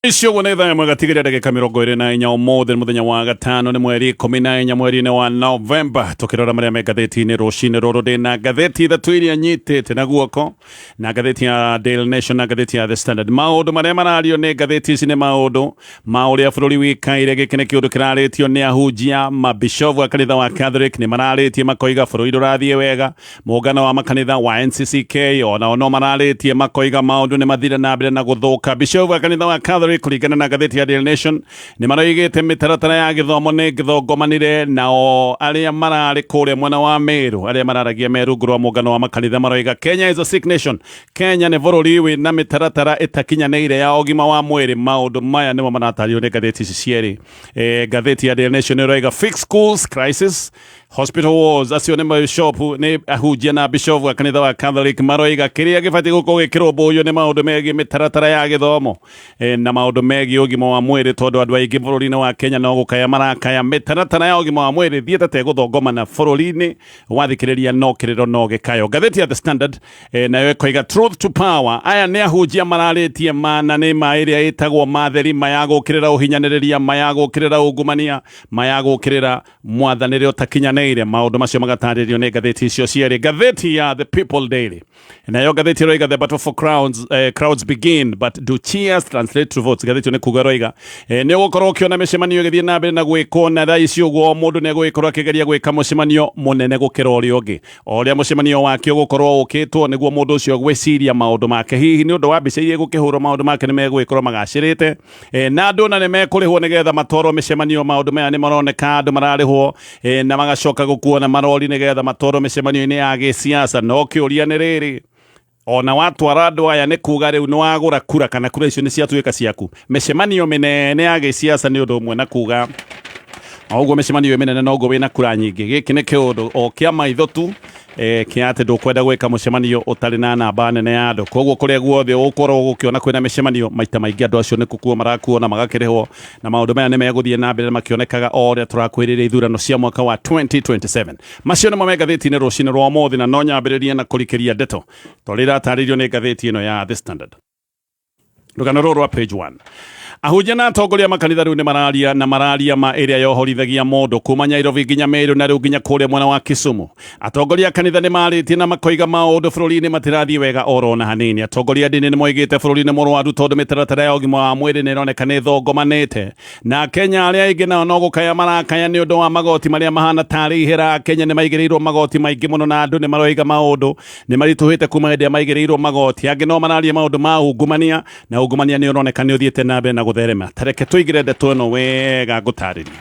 Icio wonetha mwagatigire ndagika 24 umuthi muthenya wa gatano ni mweri 14 mweri-ini wa Novemba tukirora maria me ngatheti-ini rucini ruru ndina ngatheti ithatu iria nyitite na guoko na ngatheti ya Daily Nation na ngatheti ya The Standard. Maundu maria marario ni ngatheti ici ni maundu ma uria bururi wikaire giki ni kiundu kiraritio ni ahunjia mabishovu a kanitha wa Catholic ni mararitie makoiga bururi ndurathie wega. Muungano wa makanitha wa NCCK ona no mararitie makoiga maundu ni mathire na mbere na guthuka. Bishovu a kanitha wa Catholic kuringana na ngatheti ya Daily Nation ni maroigite mitaratara ya githomo ni githogomanire nao aria marari kuria mwena wa Meru aria mararagia Meru nguru wa muungano wa makanitha maroiga Kenya is a sick nation. Kenya ni bururi wi na mitaratara itakinyaneire ya ogima wa mwiri. Maundu maya nimo maratario ni ngatheti cieri. Ngatheti ya Daily Nation iroiga fix schools crisis hospital wars. Acio ni bishop ni ahunjia na bishop wa kanitha wa Catholic maroiga kiria gibati guko gikirwo buyo ni maundu megi mitaratara ya githomo na maundu megi ogima wa mwiri tondu andu aingi bururi-ini wa Kenya no gukaya marakaya mitaratara ya ogima wa mwiri thiete guthongomana bururi-ini wathikiriria no kiriro no gikayo. Ngatheti ya The Standard nayo ikoiga truth to power. Aya ni ahunjia mararitie mana ni mairia itagwo matheri mayagukirira uhinyaniriria mayagukirira ungumania mayagukirira mwathanire utakinyaneire. Maundu macio magataririo ni ngatheti icio cieri. Ngatheti ya The People Daily nayo ngatheti iroiga the battle for crowds begin but do cheers translate to votes. Ngatheti ni kuga roiga ni ugukorwo ukiona micemanio igithie na mbere na gwikwo na thaa ici uguo mundu ni guikorwo akigeria gwika mucemanio munene gukira uria ungi uria mucemanio wake ugukorwo ukitwo niguo mundu ucio gwiciria maundu make hihi ni undu wa mbica iria gukihurwo maundu make ni megwikorwo magacirite na andu na ni mekurihwo nigetha matwarwo micemanio. Maundu maya ni maroneka andu mararihwo na magacoka gukuona marori nigetha matwarwo micemanio-ini ya gisiasa. No kiuria ni riri ona watwara andu aya ni kuga riu ni wagura kura kana kura icio ni ciatuika ciaku. Micemanio minene ya gisiasa ni undu umwe na kuga oguo micemanio minene noguo wina kura nyingi. Giki ni kiundu o kia maitho tu kiate ndukwenda gwika mucemanio utari na namba nene ya andu. Koguo kuria guothe ukorwo gukiona kwina micemanio maita maingi andu acio ni kukuo marakuona magakirihwo na maundu maya ni meguthie na mbere makionekaga oria turakwiriria ithurano cia mwaka wa 2027. Macio ni ngatheti-ini rucini rwa umuthi na no nyambiririe na kurikiria ndeto torira ataririo ni ngatheti ino ya The Standard. Rugano ruru wa page 1. Ahunjia na atongoria makanitha riu ni mararia ma iria yohorithagia mundu kuma Nairobi nginya Meru na riu nginya kuria mwena wa Kisumu. Atongoria kanitha ni maritie na makoiga maundu bururi-ini matirathie wega oro na hanini. Atongoria ndini ni moigite bururi-ini murwaru tondu mitaratara ya ogima wa mwiri ni ironeka ni thongomanite na Kenya aria aingi nao no gukaya marakaya ni undu wa magoti maria mahana tari ihira. Kenya ni maigirirwo magoti maingi muno na andu ni maroiga maundu ni marituhite kuma hindi maigirirwo magoti. Angi no mararia maundu ma ungumania na ungumania ni uroneka ni uthiete na mbere na gutherema. Tareke tuigire ndeto ino wega ngutaririe.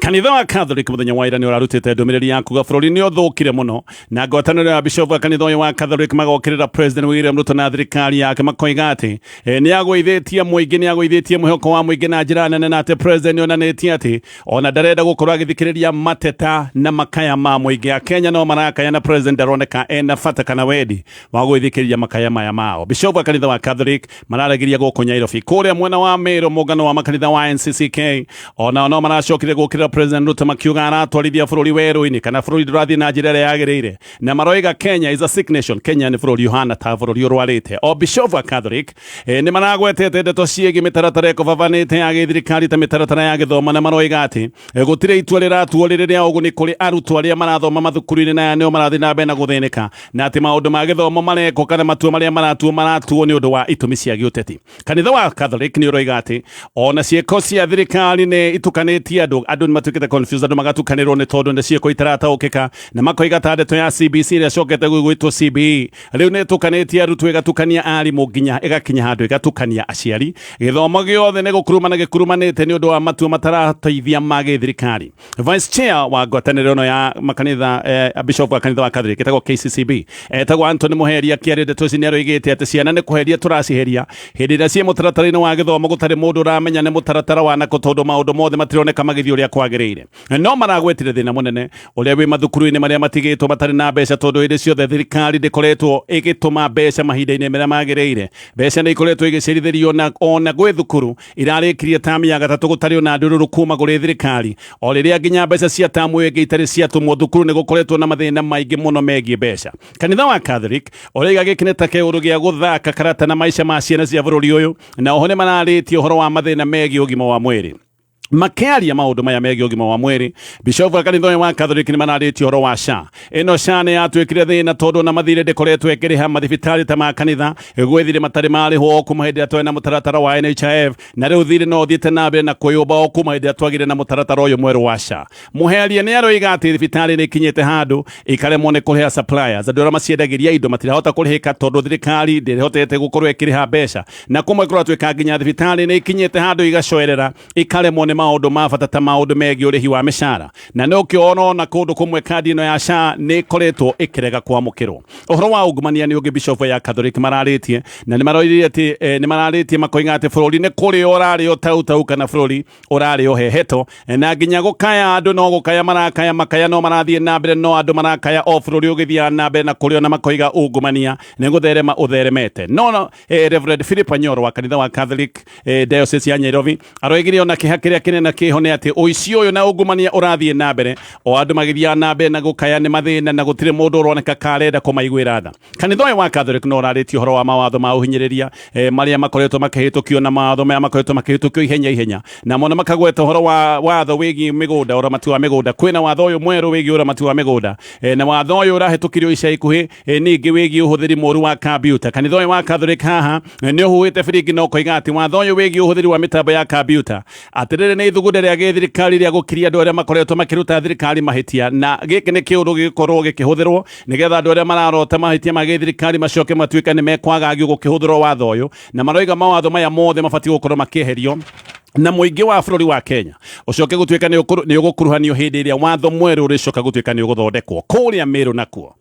Kanitha wa Catholic muthenya wa ira ni urarutite ndumiriri ya kuga bururi ni uthukire muno na ngwataniro ya bishop wa kanitha wa Catholic magokirira President William Ruto na thirikari yake makoiga ati ni agwithitie muingi ni agwithitie muhoko wa muingi na njira nene na ati president onanitie ati ona ndarenda gukorwo agithikiriria mateta na makaya ma muingi ya Kenya no marakaya na president aroneka ena fata kana wedi wa gwithikiriria makaya maya mao. Bishop wa kanitha wa Catholic mararagiria guku Nairobi kuria mwena wa Meru muungano wa makanitha wa NCCK ona no maracokire gukira President Ruto makiuga aratwarithia bururi weru-ini kana bururi ndurathie na njira iria yagiriire na maroiga Kenya is a sick nation. Kenya ni bururi uhana ta bururi urwarite. O bishop wa Catholic ni maragwetete ndeto ciegi mitaratara ikuvavanite ya githirikari ta mitaratara ya githomo na maroiga ati gutire itua riratuo riria uguni kuri arutwo aria marathoma mathukuru-ini na nio marathie na mbere na guthinika na ati maundu ma githomo mareko kana matua maria maratuo ni undu wa itumi cia giuteti. Kanitha wa Catholic ni uroiga ati ona cieko cia thirikari ni itukanitie andu matukite confused andu magatukanirwo ni tondu ni cieko itarataukika na makoiga ta ndeto ya CBC ria cokete gwitwo CBE riu ni tukanitie arutwo igatukania arimu nginya igakinya handu igatukania aciari. Githomo giothe ni gukurumana gikurumanite ni undu wa matua matarateithia ma githirikari. Vice chair wa ngwataniro no ya makanitha bishop wa kanitha wa Catholic etagwo KCCB etagwo Anthony Muheria kiari ndeto ici ni aroigite ati ciana ni kuheria turaciheria hindi ria cie mutaratara-ini wa githomo gutari mundu uramenya ni mutaratara wa nako tondu maundu mothe matironeka magithio ria kwagĩrĩire no maragwetire thĩna mũnene ũrĩa wĩ mathukuru-inĩ marĩa matigĩtwo matarĩ na mbeca tondũ hĩndĩ ciothe thirikari ndĩkoretwo ĩgĩtũma mbeca mahinda-inĩ marĩa magĩrĩire mbeca nĩ ikoretwo igĩcerithĩrio ona gwĩ thukuru irarĩkirie tamu ya gatatũ gũtarĩ ona ndũrũrũ kuma kũrĩ thirikari o rĩrĩa nginya mbeca cia tamu ĩngĩ itarĩ ciatũmwo thukuru nĩ gũkoretwo na mathĩna maingĩ mũno megiĩ mbeca kanitha wa Catholic ũrĩa gĩkĩ nĩ ta kĩũndũ gĩa gũthaka karata na maica ma ciana cia bũrũri ũyũ na oho nĩ mararĩtie ũhoro wa mathĩna megiĩ ũgima wa mwĩrĩ makĩaria maũndũ maya megiĩ ũgima wa mwĩrĩ bishop wa kanitha wa Catholic nĩ manarĩtie ũhoro wa SHA ĩno SHA nĩ yatuĩkire thĩna tondũ na mathirĩ ndĩkoretwo ĩkĩrĩha mathibitarĩ ta ma kanitha gwĩthirĩ matarĩ marĩhwo kuma hĩndĩ ĩrĩa twarĩ na mũtaratara wa NHIF na rĩu thirĩ no ũthiĩte na mbere na kwĩyũmba kuma hĩndĩ ĩrĩa twagire na mũtaratara ũyũ mwerũ wa SHA mũheria nĩ aroiga atĩ thibitarĩ nĩ ikinyĩte handũ ikaremwo nĩ kũrĩha suppliers andũ arĩa maciendagĩria indo matirahota kũrĩhĩka tondũ thirikari ndĩhotete gũkorwo ĩkĩrĩha mbeca na kũmwe kũratuĩka nginya thibitarĩ nĩ ikinyĩte handũ igacoerera ikaremwo nĩ maũndũ ma bata maũndũ megiĩ ũrĩhi wa mĩcara na no kĩono na kũndũ kũmwe kandi ĩno ya SHA nĩ ĩkoretwo ĩkĩrega kwamũkĩrwo ũhoro wa ungumania nĩ ũngĩ bishop ya Catholic mararĩtie na nĩ maroirie atĩ nĩ mararĩtie makoiga atĩ bũrũri nĩ kũrĩo ũrarĩo tautau kana bũrũri ũrarĩo heheto na nginya gũkaya andũ no gũkaya marakaya makaya no marathiĩ na mbere no andũ marakaya o bũrũri ũgĩthiaga na mbere na kũrĩo na makoiga ungumania nĩ gũtherema ũtheremete no Reverend Philip Anyoro wa kanitha wa Catholic diocese ya Nairobi aroigire ona kĩha kĩrĩa kĩnene kĩho nĩ atĩ ũici ũyũ na ungumania ũrathiĩ na mbere o andũ magĩthiaga na mbere na gũkaya nĩ mathĩna na gũtirĩ mũndũ ũroneka karenda kũmaiguĩra tha kanitha ũyũ wa Catholic no ũrarĩtie ũhoro wa mawatho ma ũhinyĩrĩria marĩa makoretwo makĩhĩtũkio na mawatho maya makoretwo makĩhĩtũkio ihenya na mũno makagweta ũhoro wa watho wĩgiĩ mĩgũnda ũramati wa mĩgũnda kwĩna watho ũyũ mwerũ wĩgiĩ ũramati wa mĩgũnda na watho ũyũ ũrahĩtũkirio ica ikuhĩ ningĩ wĩgiĩ ũhũthĩri mũũru wa kambiuta kanitha ũyũ wa Catholic haha nĩ ũhuhĩte biringi no koiga atĩ watho ũyũ wĩgiĩ ũhũthĩri wa mĩtambo ya kambiuta atĩrĩrĩ nĩ ithugunda rĩa thirikari rĩa gũkiria andũ arĩa makoretwo makĩruta thirikari mahĩtia na gĩkĩ nĩ kĩũndũ gĩkorwo gĩkĩhũthĩrwo nĩgetha andũ arĩa mararota mahĩtia ma thirikari macoke matuĩke nĩ mekwagagio gũkĩhũthĩrwo watho ũyũ na maroiga mawatho maya mothe mabatiĩ gũkorwo makĩeherio na mũingĩ wa bũrũri wa Kenya ũcoke gũtuĩka nĩ ũgũkuruhanio hĩndĩ ĩrĩa watho mwerũ ũrĩcoka gũtuĩka nĩ ũgũthondekwo kũrĩa Meru nakuo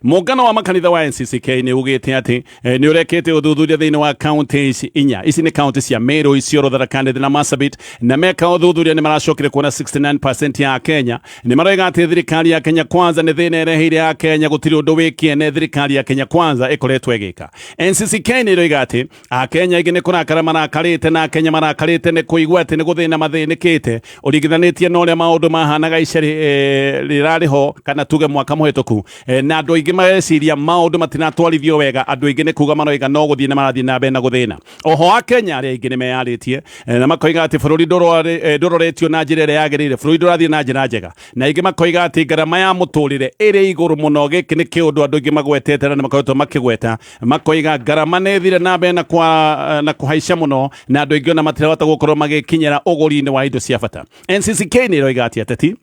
muungano wa makanitha wa NCCK nĩ ugĩte atĩ nĩ ũrekete ũthuthuria thĩinĩ wa counties inya ici nĩ county cia Meru Isiolo Tharaka Nithi na Marsabit na meka ũthuthuria nĩ maracokire kuona 69% ya Kenya nĩ maroiga atĩ thirikari ya Kenya Kwanza nĩ thĩna ĩreheire ya Kenya gũtirĩ ũndũ wĩkĩene thirikari ya Kenya Kwanza ĩkoretwo ĩgĩka NCCK nĩ ĩroiga atĩ Akenya aingĩ nĩ kũrakara marakarĩte na Akenya marakarĩte nĩ kũigua atĩ nĩ gũthĩna mathĩnĩkĩte ũringithanĩtie na ũrĩa maũndũ mahanaga ica rĩrarĩ ho kana tuge mwaka mũhĩtũku na andũ aingĩ mareciria maũndũ matinatwarithio wega andũ aingĩ nĩ kuga maroiga no gũthiĩ na marathiĩ na mbere na gũthĩna oho Akenya arĩa aingĩ nĩ meyarĩtie na makoiga atĩ bũrũri ndũroretio na njĩra ĩrĩa yagĩrĩire bũrũri ndũrathiĩ na njĩra njega na aingĩ makoiga atĩ ngarama ya mũtũrĩre ĩrĩ igũrũ mũno gĩkĩ nĩ kĩũndũ andũ aingĩ magwetete na makoretwo makĩgweta makoiga ngarama nĩ thire na mbere na kũhaica mũno na andũ aingĩ ona matirahota gũkorwo magĩkinyĩra ũgũri-inĩ wa indo cia bata NCCK nĩ ĩroiga atĩ ateti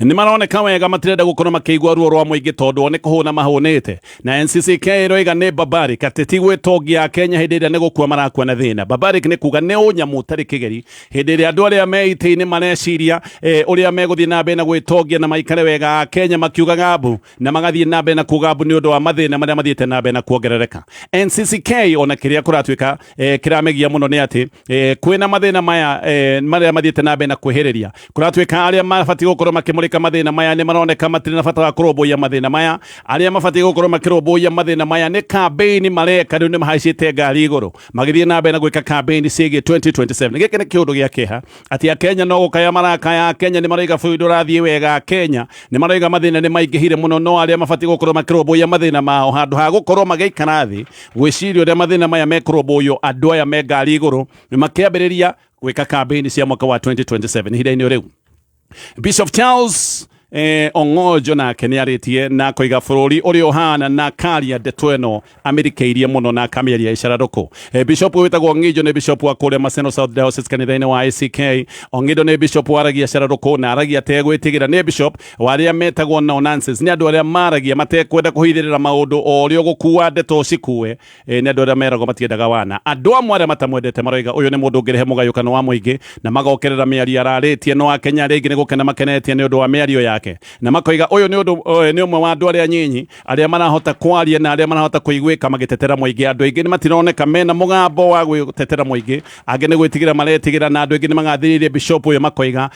nĩ maroneka wega matirenda gũkorwo makĩigua ruo rwa mũingĩ tondũ nĩ kũhũna mahũnĩte na NCCK ĩroiga nĩ barbaric atĩ ti gwĩtongia Kenya hĩndĩ ĩrĩa nĩ gũkua marakua na thĩna barbaric nĩ kuga nĩ ũnyamũ ũtarĩ kĩgeri hĩndĩ ĩrĩa andũ arĩa me itĩ-inĩ mareciria ũrĩa megũthiĩ na mbere na gwĩtongia na maikare wega Kenya makiugaga mbu na magathiĩ na mbere na kuga mbu nĩ ũndũ wa mathĩna marĩa mathiĩte na mbere na kuongerereka NCCK ona kĩrĩa kũratuĩka kĩramegia mũno nĩ atĩ kwĩna mathĩna maya marĩa mathiĩte na mbere na kwĩhĩrĩria kũratuĩka arĩa mabatiĩ gũkorwo makĩmũrĩka mathĩna maya nĩ maroneka matirĩ na bata wa kũrũmbũiya mathĩna maya arĩa mabatiĩ gũkorwo makĩrũmbũiya mathĩna maya nĩ campaign mareka rĩu nĩ mahaicĩte ngari igũrũ magĩthiĩ na mbere na gwĩka campaign ciĩgiĩ 2027 gĩkĩ nĩ kĩũndũ gĩa kĩeha atĩ Akenya no gũkaya marakaya Akenya nĩ maroiga bũrũri ndũrathiĩ wega Akenya nĩ maroiga mathĩna nĩ maingĩhire mũno no arĩa mabatiĩ gũkorwo makĩrũmbũiya mathĩna mao handũ ha gũkorwo magĩikara thĩ gwĩciria ũrĩa mathĩna maya mekũrũmbũiyo andũ aya me ngari igũrũ makĩambĩrĩria gwĩka campaign cia mwaka wa 2027 ihinda-inĩ rĩu Bishop Charles Ongojo nake nĩ arĩtie na koiga bũrũri ũrĩa ũhana na karia ndeto ĩno amerikeirie mũno na kamĩaria Cararuku bishop wĩtagwo Ongijo nĩ bishop wa kũrĩa Maseno South Diocese kanitha-inĩ wa ACK Ongijo nĩ bishop waragia Cararuku na aragia tegwĩtigĩra nĩ bishop warĩa metagwo no nonsense nĩ andũ arĩa maragia matekwenda kũhithĩrĩra maũndũ o ũrĩa gũkua ndeto cikue nĩ andũ arĩa meragwo matiendaga wana andũ amwe arĩa matamwendete maroiga ũyũ nĩ mũndũ ũngĩrehe mũgayũkano wa mũingĩ na magokerera mĩario ararĩtie no Akenya rĩngĩ nĩ gũkena makenetie nĩ ũndũ wa mĩario ya yake na makoiga uyu ni umwe wa andu aria nyinyi aria marahota kwaria na aria marahota kuigwika magitetera muingi. Andu aingi ni matironeka mena mugambo wa gwitetera muingi, angi ni gwitigira maretigira na andu aingi ni magathiririe bishop uyu makoiga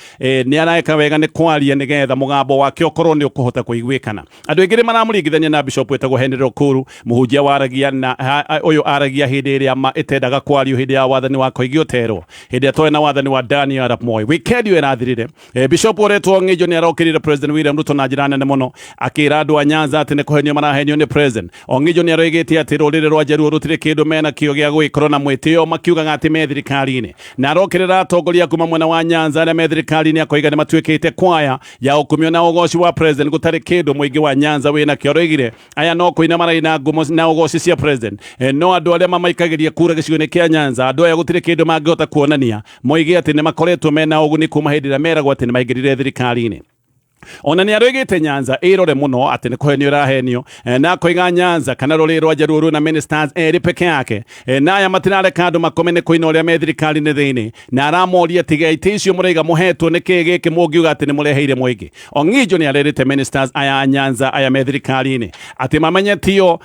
ni araeka wega ni kwaria nigetha mugambo wake ukorwo ni ukuhota kuigwikana. Andu aingi ni maramuringithania na bishop wetagwo Cararuku, muhunjia waragia na uyu aragia hindi iria itendaga kwario hindi ya wathani wa koigi uterwo hindi atoe na wathani wa Daniel Arap Moi. Weekend yo irathirire bishop uretwo Ngijo ni arokirire President William Ruto na njira nene muno akira andu a Nyanza ati ni kuhenio marahenio ni president. Ngijo ni aroigitie ati rurire rwa Jaruo rutire kindu mena kio gia gwikoro na mwitio makiugaga ati me thirikari-ini na arokirira atongoria kuma mwena wa Nyanza aria me thirikari-ini akoiga ni matuikite kwaya ya ukumio na ugoci wa president gutari kindu muingi wa Nyanza wina kio. Roigire aya no kuina maraina ngumo na ugoci cia president no andu aria mamaikagiria kura gicigo-ini kia Nyanza andu aya gutire kindu mangihota kuonania moige ati ni makoretwo mena uguni kuma hindi ria meragwo ati ni maingirire thirikari-ini. Ona ni aroigite Nyanza irore muno ati ni kuhenio rahenio na koiga Nyanza kana ruri rwa Jaruo na ministers eri peke yake na aya matinareka andu makomene kuina uria me thirikari-ini thiini na aramoria tiga iticio muraiga muhetwo ni kigiki mungiuga ati ni mureheire muingi. Ngijo ni arerete ministers aya Nyanza aya me thirikari-ini ati mamenyetio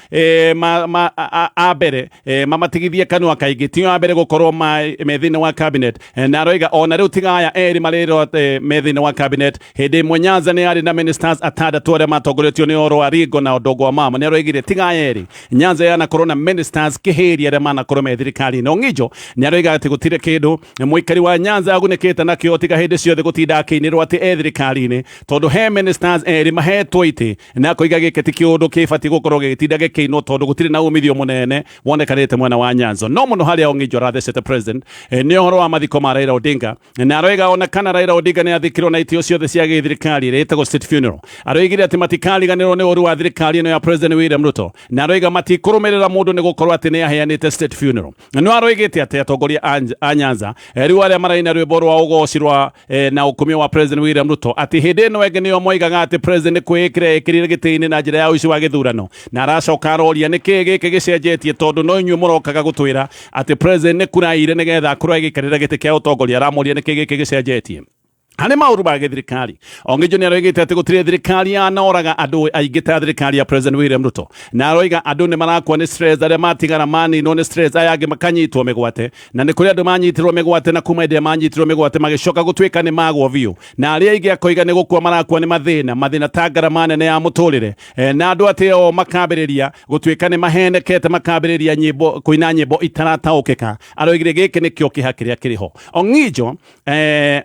abere mamatigithie kanua kaingi tio abere gukorwo me thiini wa cabinet na aroiga ona riu tiga aya eri marero me thiini wa cabinet hindi mwe Nyanza ni ari na ministers atandatu aria matongoretio ni Oro Arigo na Odogo wa Mama ni aroigire tiga eri Nyanza yana corona ministers kihiri aria manakorwo me thirikari-ini. Ngijo ni aroiga ati gutire kindu muikari wa Nyanza agunikite nakio tiga hindi ciothe gutinda akinirwo ati e thirikari-ini tondu he ministers eri mahetwo iti na koiga giki ti kiundu kibati gukorwo gitinda gikinwo tondu gutire na umithio munene wonekanite mwena wa Nyanza no muno haria Ngijo arathecete president ni uhoro wa mathiko ma Raila Odinga na aroiga ona kana Raila Odinga ni athikirwo na itio ciothe cia githirikari etagwo state funeral. Aroigire ati matikariganirwo ni uru wa thirikari ino ya President William Ruto na aroiga matikurumirira mundu ni gukorwo ati ni aheanite state funeral. No aroigite ati atongoria a Nyanza riu aria maraina rwimbo rwa ugoci rwa na ukumio wa President William Ruto ati hindi ino enge nio moigaga ati president kwikire ekirire giti-ini na njira ya uici wa githurano na aracoka aroria ni ki giki gicenjetie tondu no inyuĩ murokaga gutwira ati president ni kuraire nigetha akorwo agikarira giti kia utongoria. Aramoria ni ki giki gicenjetie Hane mauru ba thirikari. Ngijo ni aroigite ati gutire thirikari anoraga andu aingi ta thirikari ya President William Ruto na aroiga andu ni marakwa ni stress aria matigara mani no ni stress aya angi makanyitwo migwate na ni kuri andu manyitirwo migwate na kuma ende manyitirwo migwate magicoka gutwika ni magwo biu na aria aingi akoiga ni gukua marakwa ni mathina tagara manene ya muturire na andu ati o makambiriria gutwika ni mahenekete makambiriria nyimbo kuina nyimbo itarataukika. Aroigire giki ni kio kihakiria kiriho. Ngijo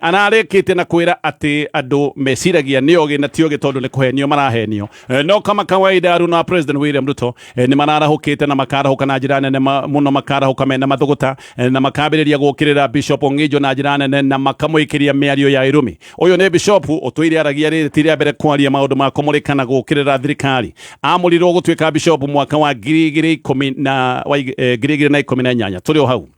anarikite na kwira ati andu mesiragia niogi na tiogi tondu ni kuhenio marahenio no kama kawaida aru na President William Ruto ni mararahukite na makarahuka na njira nene muno makarahuka mena mathuguta na makambiriria gukirira Bishop Ngijo na njira nene na makamuikiria miario ya irumi. Uyu ni Bishop utwire aragia ritiria mbere kwaria maundu ma kumurikana gukirira thirikari amurirwo gutwika Bishop mwaka wa 2018 turi o hau.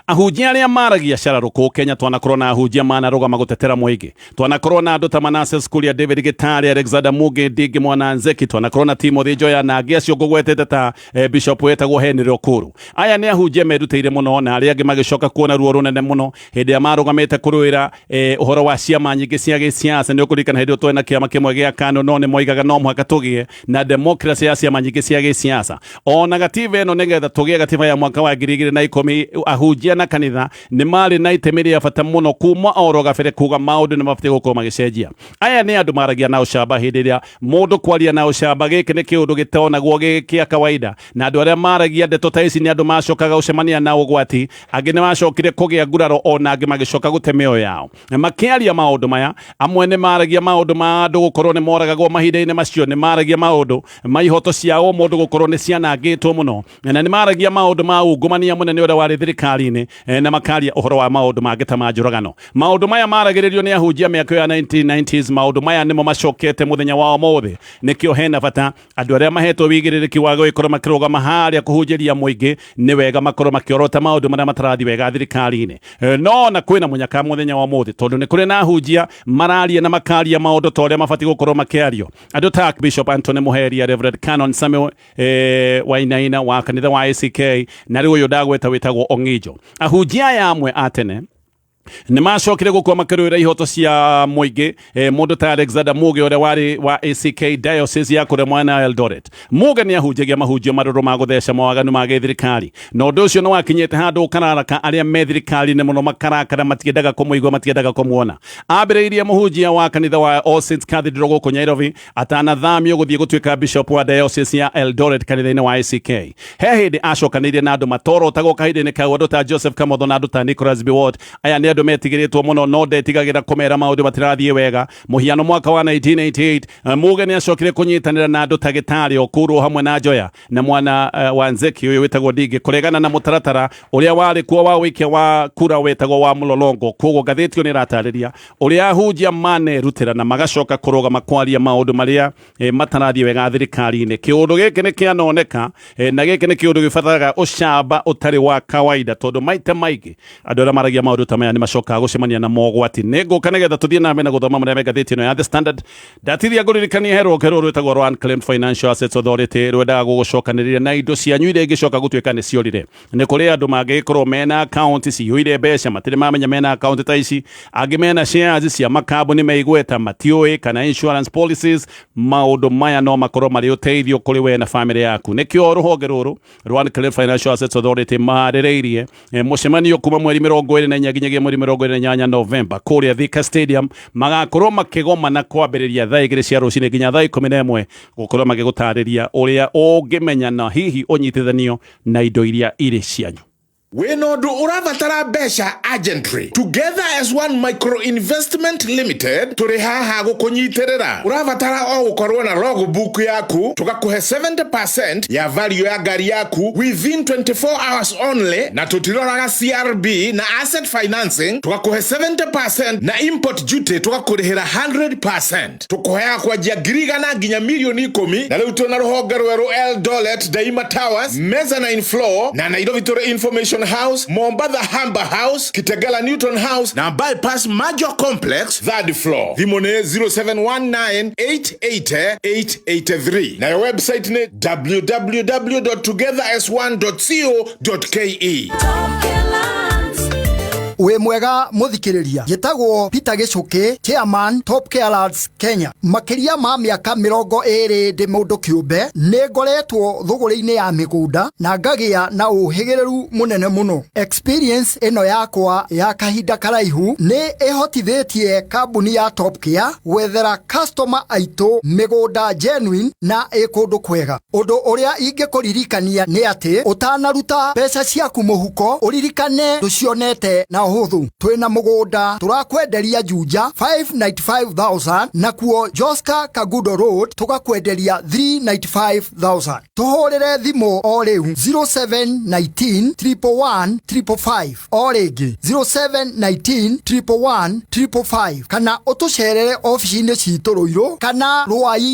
Ahujia aria maragia Cararuku Kenya twanakorwo na ahujia manarugama gutetera muingi. Twanakorwo na andu ta Manasseh Kuria, David Gitari, Alexander Muge, Ndingi Mwananzeki, twanakorwo na Timothy Njoya na angi acio ngugwetete ta Bishop wetagwo Henry Okuru. Aya ni ahujia merutĩire muno na aria angi magicoka kuona ruo runene muno hindi ya marugamite kuruira uhoro wa ciama nyingi cia giciaca. Ni ukurikana hindi twena kiama kimwe gia KANU no ni moigaga no muhaka tugie na democracy ya ciama nyingi cia giciaca. Ona gatiba ino nigetha tugie gatiba ya mwaka wa 2010 ahujia na kanitha ni mari na itemi ya bata muno kuma oro gabere kuga maundu ni mabati gukorwo magicenjia. Aya ni andu maragia na ucamba hindi iria mundu kwaria na ucamba giki ni kiundu gitonagwo gia kawaida na andu aria maragia ndeto ta ici ni andu macokaga ucemania na ugwati angi ni macokire kugia nguraro ona angi magicoka gute mioyo yao makiaria maundu maya. Amwe ni maragia maundu ma andu gukorwo ni moragagwo mahinda-ini macio ni maragia maundu ma ihoto ciao mundu gukorwo ni cianangitwo muno na ni maragia maundu ma ungumania munene uria wari thirikari na makaria uhoro wa maundu mangĩ ta njũragano. Maundu maya maragĩrĩrio ni ahunjia mĩaka ya 1990s. Maundu maya nimo macokete muthenya wa ũmũthĩ. Nikio hena bata andu aria mahetwo wigĩrĩrĩki wa gũkorwo makĩrũgama harĩa kũhunjĩria mũingĩ ni wega makorwo makiorota maundu maria matarathi wega thirikari-ini. No na kwĩna munyaka muthenya wa ũmũthĩ tondu ni kũrĩ na ahunjia mararia na makaria maundu ta ũrĩa mabati gũkorwo makĩario. Andu ta Bishop Anthony Muheria, Reverend Canon Samuel Wainaina wa kanitha wa ACK na rĩu ũyũ ndagweta wĩtagwo Ngijo. Ahujia ya amwe atene nimacokire gukwa makarwira ihoto cia muingi mundu ta Alexander Muge uria wari wa ACK diocese ya kuria mwana Eldoret. Muge ni ahunjagia mahunjio maruru ma gutheca mawaganu ma githirikari na undu ucio ni wakinyete handu ukararaka aria me thirikari ni muno makarakara matiendaga kumuigua matiendaga kumuona. Ambiriirie muhunjia wa kanitha wa All Saints Cathedral guku Nyairobi atanathamio guthie gutuika bishop wa diocese ya Eldoret kanitha-ini wa ACK. He hindi acokanirie na andu matoro tago kahindi-ini kau andu ta Joseph Kamotho na andu ta Nicholas Biwott. Aya ni andu metigiritwo muno no ndetigagira kumera maundu matirathie wega. Muhiano mwaka wa 1988 Muge ni acokire kunyitanira na andu ta Gitari Okuru hamwe na Joya na mwana wa Nzeki uyu witagwo Ndingi kuregana na mutaratara uria wari kuo wa wikia wa kura wetagwo wa mulolongo. Koguo gathitio ni ratariria uria ahunjia mane rutira na magacoka kurugama kwaria maundu maria matarathie wega thirikari-ini. Kiundu giki ni kianoneka na giki ni kiundu gibataraga ucamba utari wa kawaida tondu maita maingi andu aria maragia maundu ta maya ni macoka gucemania na mogwati. Niguka nigetha tuthie na mbere na guthoma maria me gatheti ino ya The Standard. Ndatithia nguririkania hero kero rwetagwo rwa Unclaimed Financial Assets Authority rwendaga gugucokaniria na indo cianyu iria ingicoka gutuika ni ciorire. Ni kuri andu mangikorwo mena account ciyuire mbeca matire mamenya mena account ta ici, angi mena shares cia makambuni meigweta matioi kana insurance policies. Maundu maya no makorwo mari uteithio kuri we na family yaku. Nikio ruhonge ruru rwa Unclaimed Financial Assets Authority maririirie mucemanio kuma mweri 24 nginyagia mweri 28 November kuria Thika Stadium. Magakorwo makigoma na kwambiriria thaa 2 cia rucini nginya thaa 11 gukorwo magigutariria uria ungimenya na hihi unyitithanio na indo iria iri cianyu. Wenodu uravatara besha agentry together as one micro investment limited turi haha gukunyiterera. Uravatara o gukorwo na logbook yaku tugakuhe 70% ya value ya gari yaku within 24 hours only, na tutiroraga CRB na asset financing tugakuhe 70% na import duty tugakurihira 100%. Tukuhea kwa jia girigana nginya milioni 10 na leo tuna ruhonge rweru Eldoret Daima Towers mezzanine floor na Nairobi Tore Information House, Mombasa Hamba House, Kitegela Newton House na Bypass Major Complex third floor. Vimone 0719880883 na website ne www.togetheras1.co.ke. We mwega muthikiriria gitagwo Peter Gicuki, Chairman Top Care Lads Kenya. Makiria ma miaka 20 ndi mundu kiumbe ni ngoretwo thuguri-ini ya migunda na ngagia na uhigireru munene muno. Experience ino yakwa ya kahinda karaihu ni ihotithitie kambuni ya Top Care gwethera customer aitu migunda genuine na ikundu kwega. Undu uria ingikuririkania ni ati utanaruta pesa ciaku muhuko uririkane ducionete na huthu. Twina mugunda turakwenderia Juja 595,000 na kuo Joska Kagudo Road tugakwenderia 395,000. Tuhurire thimu o riu 0719 111 555 o ringi 0719 111 555 kana utucerere ofici-ini citu Ruiru kana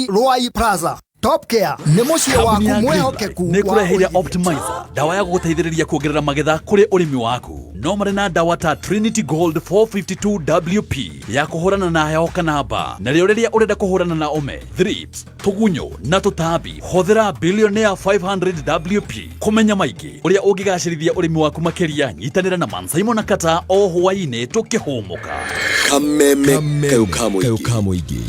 Ruai Plaza. Top Care ni mucie waku mwehokeku ni kureheria Optimizer, dawa ya guteithĩrĩria kuongerera magetha kuri urimi waku. No marĩ na dawa ta Trinity Gold 452 WP ya kuhurana na heho kana mbaa, na rĩrĩa urenda kuhurana na ome, thrips, tugunyo na tutambi. Hũthĩra Billionaire 500 WP. Kumenya maingĩ ũrĩa ũngĩgacĩrithia urimi waku makĩria, nyitanĩra na Man Simon na Kata o hwaĩ-inĩ tukĩhũmũka. Kameme kau mũingĩ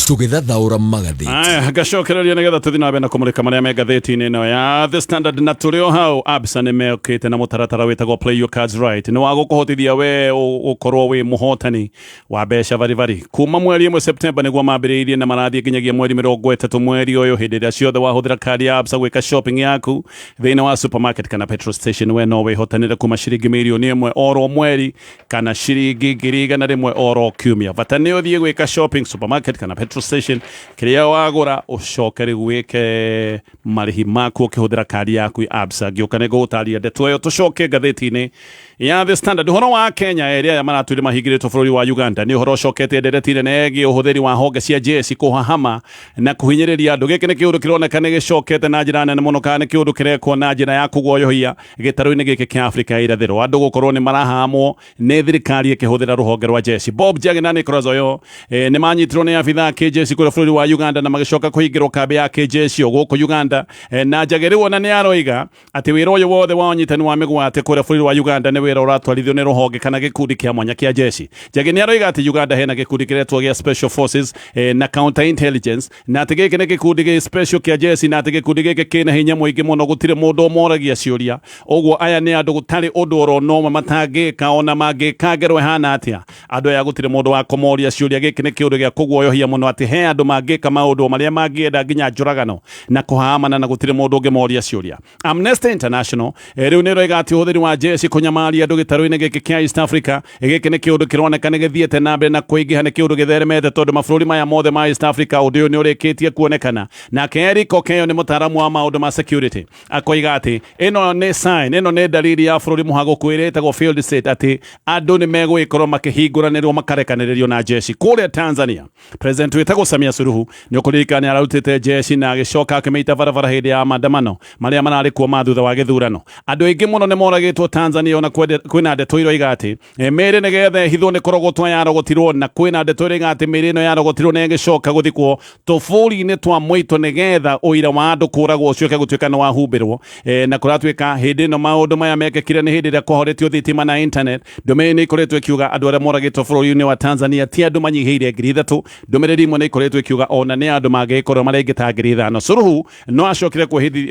tugithathaũra magatheti. Aya gacokereria nigetha tuthi na mbere na kumurika maria me gatheti-ini ino ya The Standard na turi o hau. Absa ni mekite na mutaratara witagwo Play Your Cards Right ni wa gukuhotithia we ukorwo wi muhotani wa besha vari kuma mweri 1 September niguo mambiriirie na marathie nginyagia mweri 30 mweri uyu. Hindi iria ciothe wahuthira kadi ya Absa gwika shopping yaku thiini wa supermarket kana petrol station, we no wihotanire kuma ciringi milioni 1 oro mweri kana ciringi 100,000 oro kiumia. Bata ni uthie gwika shopping supermarket kana petrol station, kiria wagura ucokere gwike marihi maku ukihuthira kadi yaku ya Absa. Gioka ni gutaria ndeto yo tucoke gatheti-ini ya The Standard. Uhoro wa Kenya eria maratwire mahigiritwo bururi wa Uganda ni uhoro ucokete nderetire negi uhuthiri wa honge cia jeshi kuhahama na kuhinyiriria andu. Giki ni kiundu kironeka ni gicokete na njira nene muno, kana ni kiundu kirekwo na njira ya kuguoyohia gitaru-ini giki kia Africa ya irathiro. Andu gukorwo ni marahamwo ni thirikari ikihuthira ruhonge rwa jeshi. Bob Njagi na Nicholas Oyo ni manyitirwo ni abitha KJC kuri bururi wa Uganda na magicoka kuhingirwo kambi ya KJC guku Uganda. Na Njagi riu ona ni aroiga ati wira uyu wothe wa unyitani wa migwate kuri bururi wa Uganda ni wira uratwarithio ni ruhonge kana gikundi kia mwanya kia jeshi. Njagi ni aroiga ati Uganda hena gikundi kiretwo gia Special Forces na Counter Intelligence na ati giki ni gikundi gia special kia jeshi na ati gikundi giki kina hinya muingi muno gutire mundu moragia ciuria. Ogwo aya ni andu gutari undu oronoma matangika ona mangikagerwe hana atia. Andu aya gutire mundu wa komoria ciuria giki ni kiundu gia kugwoyohia muno ati he andu mangika maundu maria mangienda nginya njuragano na kuhamana na gutire mundu ngemoria ciuria. Amnesty International riu ni roiga ati uthiri wa jeshi kunyamaria andu gitaru-ini giki kia East Africa giki ni kiundu kironeka ni githiete na mbere na kuingiha ni kiundu githeremete tondu mabũrũri maya mothe ma East Africa undu uyu ni urikitie kuonekana. Na Eric Okeyo ni mutaramu wa maundu ma security akoiga ati ino ni sign, ino ni dalili ya bũrũri muhaguku iretagwo failed state ati andu ni megwikorwo makihingũranĩrwo makarekanĩrĩrio na jeshi kuria Tanzania. President wetagwo Samia Suluhu ni ukuririkana ararutite jeshi na agicoka akimeita barabara hindi ya maandamano maria marari kuo mathutha wa githurano. Andu aingi muno ni moragitwo Tanzania ona kwina ndeto iroiga ati meri ni getha hithwo ni korogotwa yarogotirwo na kwina ndeto iroiga ati meri ino yarogotirwo ni igicoka guthikwo tuburi-ini twa mwito ni getha uira wa andu kuragwo ucio gutuika ni wahumbirwo na kuratuika hindi ino maundu maya mekekire ni hindi ria kwahoretio thitima na internet. Ndumiriri ni ikoretwo ikiuga andu aria moragitwo bũrũri-ini wa Tanzania ti andu manyihiire 3,000. Ndumiriri imwe ni ikoretwo ikiuga ona ni andu mangikorwo marengi ta 5,000. Suluhu no acokire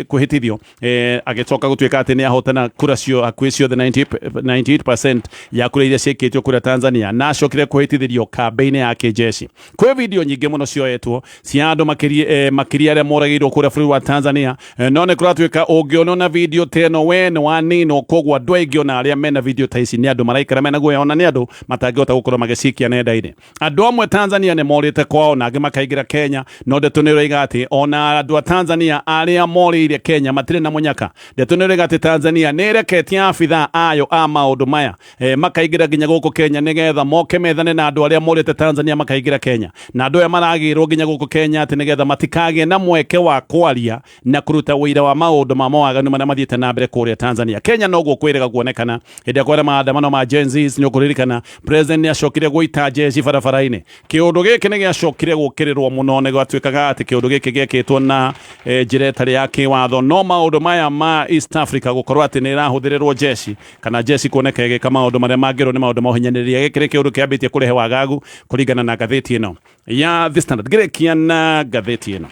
kuhitithio agicoka gutuika ati ni ahotana kura cio hakuhi ciothe 98% ya kura iria ciikitio kura Tanzania na acokire kuhitithirio kambeini ya kijeshi. Kwi video nyingi muno cioetwo cia andu makiria aria moragirwo kura bũrũri wa Tanzania no ni kuratuika ungiona na video teno we ni wanino kogwo andu aingi ona aria mena video ta ici ni andu maraikara mena guoya ona ni andu matangihota gukorwo magicikia nenda-ini. Andu amwe Tanzania ni morite kwao na angi makaingira Kenya no ndeto ni roiga ati ona andu a Tanzania aria morire Kenya matire na munyaka. Ndeto ni roiga ati Tanzania ni reketie abitha ayo a maundu maya makaingira nginya guku Kenya ni getha moke methane na andu aria morite Tanzania makaingira Kenya na andu aya maragirwo nginya guku Kenya ati ni getha matikagie na mweke wa kwaria na kuruta wira wa maundu ma mawaganu maria mathiete na mbere kuria Tanzania. Kenya no gukwirega kuonekana hindi kwara maandamano ma Gen Zs ni ukuririkana president ni acokire guita jeshi barabara-ini. Kiundu giki ni giacokire gukirirwo muno ni gwatuikaga ati kiundu giki giekitwo na njira itari ya kiwatho no maundu maya ma East Africa gukorwo ati ni irahuthirirwo jeshi kana jeshi kuoneka igika maundu maria mangirwo ni maundu ma uhinyaniria gikiri kiundu kiambitie kurehe wagagu kuringana na gatheti ino ya The Standard. Girekia na gatheti ino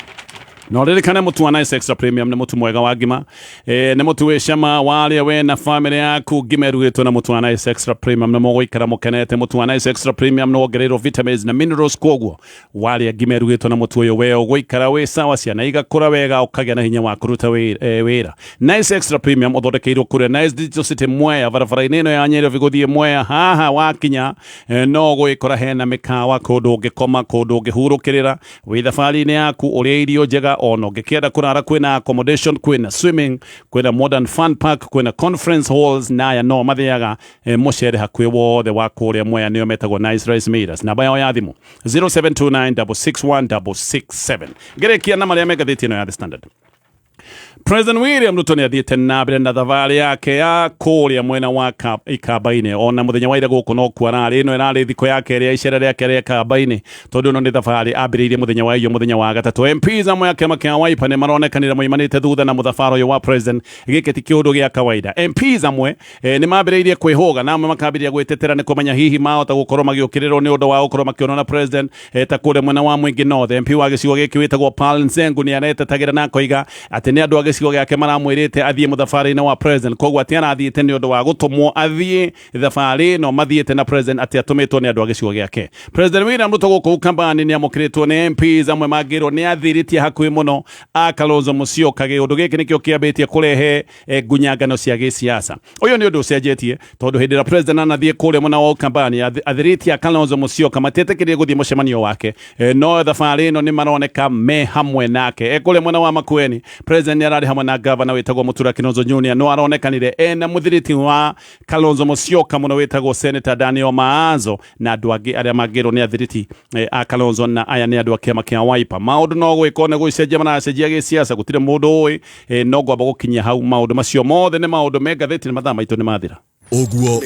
no ririkane mutu wa Nice Extra Premium ni mutu mwega wa ngima ni mutu wi cama waria we na family yaku ngima irugitwo na mutu wa Nice Extra Premium ni mugwikara mukenete. Mutu wa Nice Extra Premium no wongererwo vitamins na minerals kogwo waria ngima irugitwo na mutu uyu we ugwikara wi sawa ciana igakura wega ukagia na hinya wa kuruta wira. Nice Extra Premium uthondekeirwo kuria Nice Digital City Mwea barabara-ini ino ya Nyeri viguthie Mwea haha wakinya no gwikora hena mikawa kundu ungikoma kundu ungihurukirira wi thabari-ini yaku uria irio njega ono ngikienda kurara kwina accommodation kwina swimming kwina modern fun park kwina conference halls naya no mathiaga mucere hakuhi wothe wa kuria Mwea nio metagwo Nice Rice Millers. Namba yao ya thimu 0729661667. Ngerekia na maria megatheti ino ya The Standard. President William Ruto ni athiete na mbere na thabarĩ yake ya kuria mwena wa ikambaini ona muthenya wa ira guku no kwarari ino irari thiko yake ria icera riake ria ikambaini tondu no ni thabarĩ ambiriirie muthenya wa iyo muthenya wa gatatu. MPs amwe ya kiama kia Wiper ni maronekanire moimanite thutha na muthafaro uyu wa president giki ti kiundu gia kawaida. MPs amwe ni mambiriirie kwihuga na amwe makambiria gwitetera ni kumenya hihi mahota gukorwo magiukirirwo ni undu wa gukorwo makionana na president ta kuria mwena wa Mwingi North. MP wa gicigo giki witagwo Paul Nsengu ni aretetagira na koiga ati ni andu gicigo giake maramwirite athie muthabari-ini wa president kogwo ati arathiite ni undu wa gutumwo athie thabari no mathiete na president ati atumitwo ni andu a gicigo giake. President William Ruto guku kambani ni amukiritwo ni MPs amwe magirwo ni athiritie hakuhi muno a Kalonzo Musyoka. Giundu giki nikio kiambitie kurehe ngunyangano cia gisiasa. Uyu ni undu ucenjetie tondu hindi ra president anathie kuria muna wa kambani athiritie a Kalonzo Musyoka matietekirie guthie mucemanio wake no thabari ino ni maroneka me hamwe nake kuria muna wa Makueni. President ni arari hamwe na gavana witagwo Mutura Kinonzo Junior no aronekanire ena muthiriti wa Kalonzo Musyoka muno witagwo Senator Daniel Maazo na andu angi aria magirwo ni athiriti a Kalonzo na aya ni andu a kiama kia Wiper. Maundu no gwikwo ne gucenjia maracenjia gisiasa gutire mundu ui no gwamba gukinyia hau maundu macio mothe ni maundu me gatheti ni mathaa maitu ni mathira Ogwo